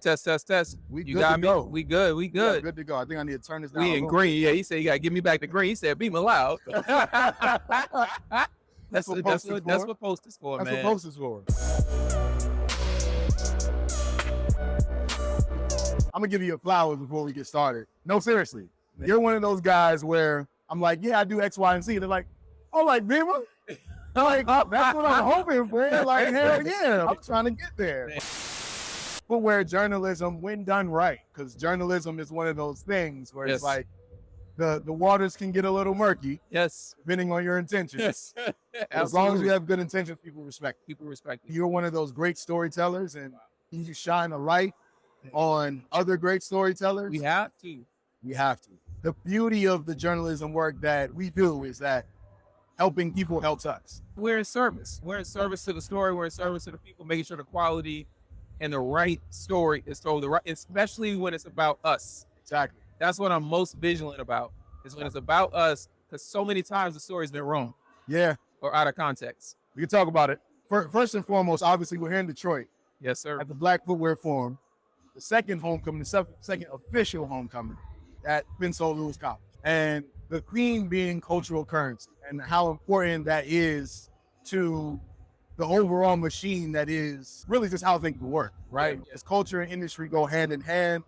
Test, test, test. We You good got to me? go. We good. We Yeah, good. good to go. I think I need to turn this down. We in green. Yeah, he said you got to give me back the green. He said, Bimma loud. That's what that's post is what that's for. what post is for, That's man. what post is for. I'm gonna give you your flowers before we get started. No, seriously. You're one of those guys where I'm like, yeah, I do X, Y, and Z. They're like, oh, like Bimma? Like, that's what I'm hoping for. Like, hell yeah, I'm trying to get there. Footwear journalism, when done right, because journalism is one of those things where it's like the waters can get a little murky. Yes. Depending on your intentions. Yes. As long as you have good intentions, people respect you. People respect you. You're one of those great storytellers, and you shine a light on other great storytellers. We have to. We have to. The beauty of the journalism work that we do is that helping people helps us. We're in service. We're in service to the story. We're in service to the people, making sure the quality and the right story is told, the right, especially when it's about us. Exactly. That's what I'm most vigilant about, is when it's about us, because so many times the story's been wrong. Yeah. Or out of context. We can talk about it. First and foremost, obviously, we're here in Detroit. Yes, sir. At the Black Footwear Forum. The second homecoming, the second official homecoming at Benson Lewis College. And the theme being cultural currency and how important that is to the overall machine that is really just how things work, right? Yeah. As culture and industry go hand in hand,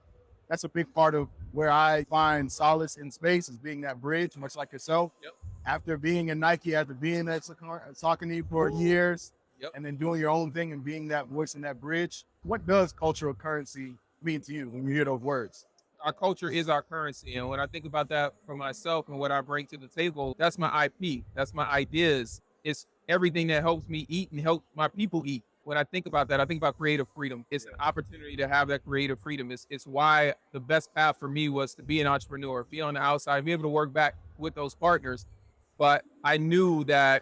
that's a big part of where I find solace in space, is being that bridge, much like yourself. Yep. After being in Nike, after being at Saucony for years, and then doing your own thing and being that voice and that bridge, what does cultural currency mean to you when you hear those words? Our culture is our currency. And when I think about that for myself and what I bring to the table, that's my IP. That's my ideas. It's everything that helps me eat and helps my people eat. When I think about that, I think about creative freedom. It's an opportunity to have that creative freedom. It's why the best path for me was to be an entrepreneur, be on the outside, be able to work back with those partners. But I knew that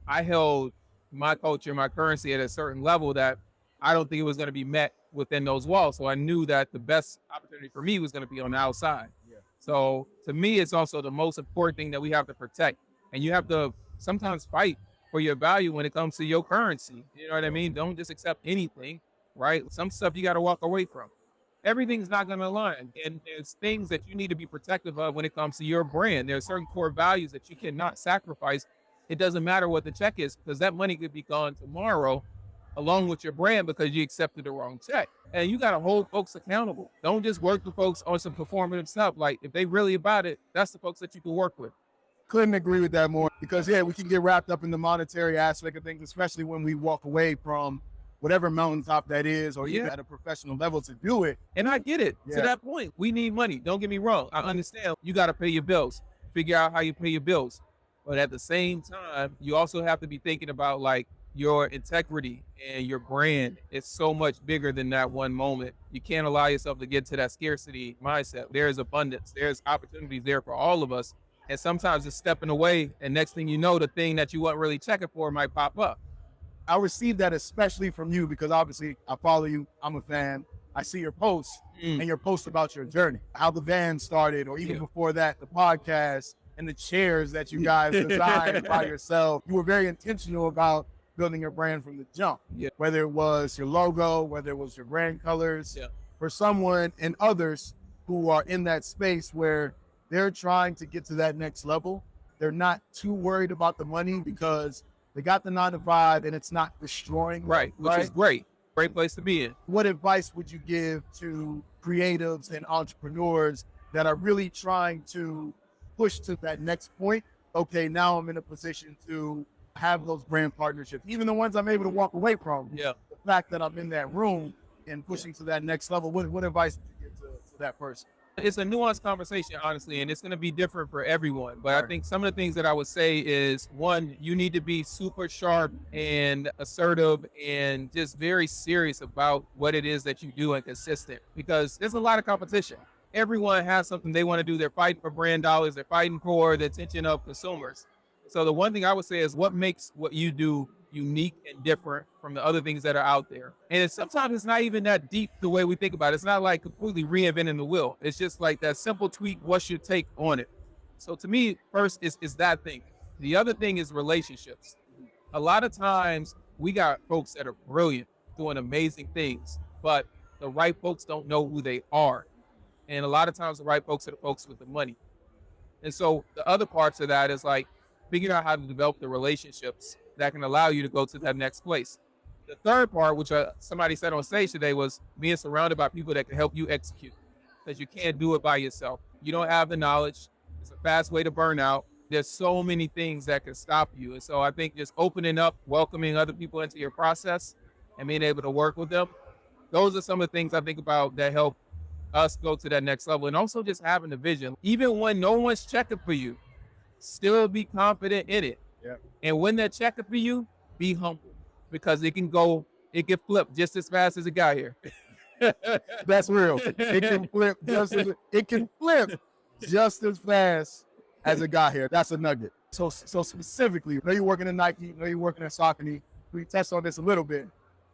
I held my culture, my currency at a certain level that I don't think it was going to be met within those walls. So I knew that the best opportunity for me was going to be on the outside. Yeah. So to me, it's also the most important thing that we have to protect. And you have to sometimes fight for your value when it comes to your currency. You know what I mean? Don't just accept anything, right? Some stuff you got to walk away from. Everything's not going to align. And there's things that you need to be protective of when it comes to your brand. There are certain core values that you cannot sacrifice. It doesn't matter what the check is, because that money could be gone tomorrow along with your brand because you accepted the wrong check. And you got to hold folks accountable. Don't just work with folks on some performative stuff. Like, if they really about it, that's the folks that you can work with. Couldn't agree with that more, because we can get wrapped up in the monetary aspect of things, especially when we walk away from whatever mountaintop that is, or even at a professional level to do it. And I get it. To that point, we need money. Don't get me wrong. I understand you got to pay your bills, figure out how you pay your bills. But at the same time, you also have to be thinking about like your integrity and your brand. It's so much bigger than that one moment. You can't allow yourself to get to that scarcity mindset. There's abundance. There's opportunities there for all of us. And sometimes it's stepping away, and next thing you know, the thing that you weren't really checking for might pop up. I received that especially from you, because obviously I follow you. I'm a fan. I see your posts and your posts about your journey, how the band started, or even before that, the podcast and the chairs that you guys designed by yourself. You were very intentional about building your brand from the jump, whether it was your logo, whether it was your brand colors. For someone and others who are in that space where they're trying to get to that next level, they're not too worried about the money because they got the 9-to-5 and it's not destroying. Which is great. Great place to be in. What advice would you give to creatives and entrepreneurs that are really trying to push to that next point? Okay, now I'm in a position to have those brand partnerships, even the ones I'm able to walk away from. The fact that I'm in that room and pushing to that next level, what advice would you give to that person? It's a nuanced conversation, honestly, and it's going to be different for everyone. But I think some of the things that I would say is, one, you need to be super sharp and assertive and just very serious about what it is that you do and consistent, because there's a lot of competition. Everyone has something they want to do. They're fighting for brand dollars. They're fighting for the attention of consumers. So the one thing I would say is, what makes what you do unique and different from the other things that are out there? And sometimes it's not even that deep the way we think about it. It's not like completely reinventing the wheel. It's just like that simple tweak. What's your take on it? So to me, first is that thing. The other thing is relationships. A lot of times we got folks that are brilliant, doing amazing things, but the right folks don't know who they are. And a lot of times the right folks are the folks with the money. And so the other parts of that is like figuring out how to develop the relationships that can allow you to go to that next place. The third part, which somebody said on stage today, was being surrounded by people that can help you execute, because you can't do it by yourself. You don't have the knowledge. It's a fast way to burn out. There's so many things that can stop you. And so I think just opening up, welcoming other people into your process and being able to work with them, those are some of the things I think about that help us go to that next level. And also just having the vision. Even when no one's checking for you, still be confident in it. Yep. And when they're checking for you, be humble, because it can flip just as fast as it got here. That's real. It can flip just as fast as it got here. That's a nugget. So specifically, I know you're working at Nike, I know you're working at Saucony. We touched on this a little bit.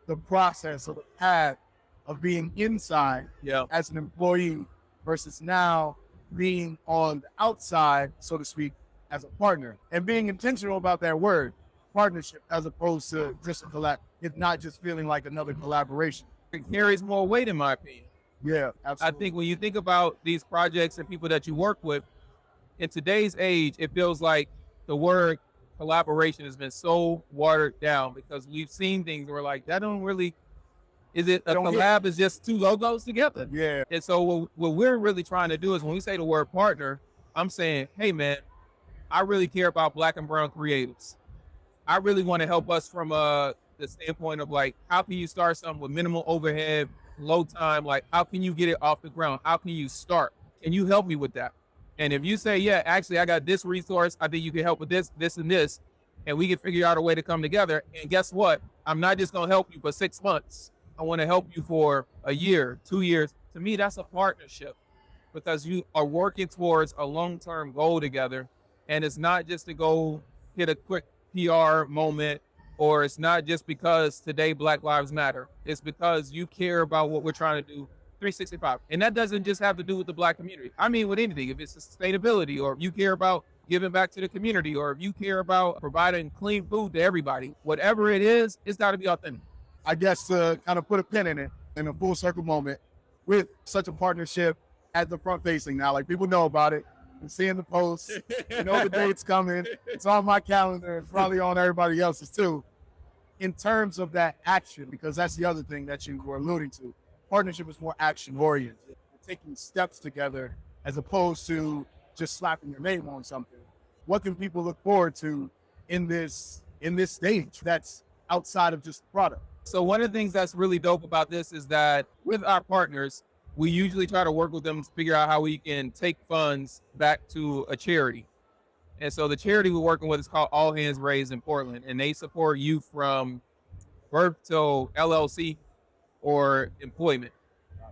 The process or the path of being inside as an employee versus now being on the outside, so to speak, as a partner, and being intentional about that word, partnership, as opposed to just a collab. It's not just feeling like another collaboration. It carries more weight, in my opinion. Yeah, absolutely. I think when you think about these projects and people that you work with, in today's age, it feels like the word collaboration has been so watered down, because we've seen things where like, that don't really, is it a collab is just two logos together? Yeah. And so what we're really trying to do is, when we say the word partner, I'm saying, hey man, I really care about Black and brown creatives. I really want to help us from the standpoint of like, how can you start something with minimal overhead, low time? Like, how can you get it off the ground? How can you start? Can you help me with that? And if you say, yeah, actually, I got this resource, I think you can help with this, this, and this, and we can figure out a way to come together. And guess what? I'm not just going to help you for 6 months. I want to help you for a year, 2 years. To me, that's a partnership, because you are working towards a long-term goal together. And it's not just to go hit a quick PR moment, or it's not just because today Black Lives Matter. It's because you care about what we're trying to do 365. And that doesn't just have to do with the Black community. I mean, with anything, if it's sustainability, or if you care about giving back to the community, or if you care about providing clean food to everybody, whatever it is, it's got to be authentic. I guess to kind of put a pin in it, in a full circle moment, with such a partnership at the front facing now, like people know about it, and seeing the posts, you know the date's coming, it's on my calendar, it's probably on everybody else's too. In terms of that action, because that's the other thing that you were alluding to, partnership is more action oriented. You're taking steps together as opposed to just slapping your name on something. What can people look forward to in this stage that's outside of just the product? So one of the things that's really dope about this is that with our partners, we usually try to work with them to figure out how we can take funds back to a charity. And so the charity we're working with is called All Hands Raised in Portland, and they support youth from birth to LLC or employment.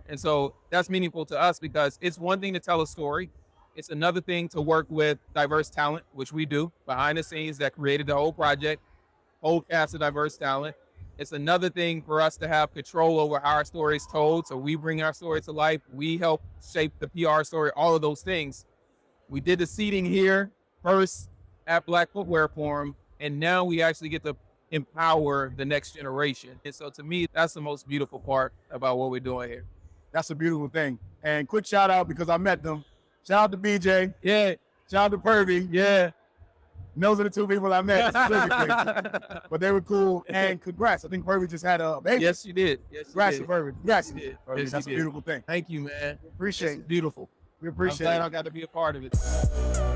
And so that's meaningful to us, because it's one thing to tell a story. It's another thing to work with diverse talent, which we do behind the scenes, that created the whole project, whole cast of diverse talent. It's another thing for us to have control over how our story is told. So we bring our story to life. We help shape the PR story, all of those things. We did the seating here first at Black Footwear Forum, and now we actually get to empower the next generation. And so to me, that's the most beautiful part about what we're doing here. That's a beautiful thing. And quick shout out, because I met them. Shout out to BJ. Yeah. Shout out to Pervy. Yeah. And those are the two people I met specifically. But they were cool. And congrats. I think Pervy just had a baby. Yes, you did. Yes, congrats you to Pervy. Congrats. Yes, Pervy. That's a beautiful thing. Thank you, man. Appreciate it. Beautiful. We appreciate I'm it. glad I got to be a part of it.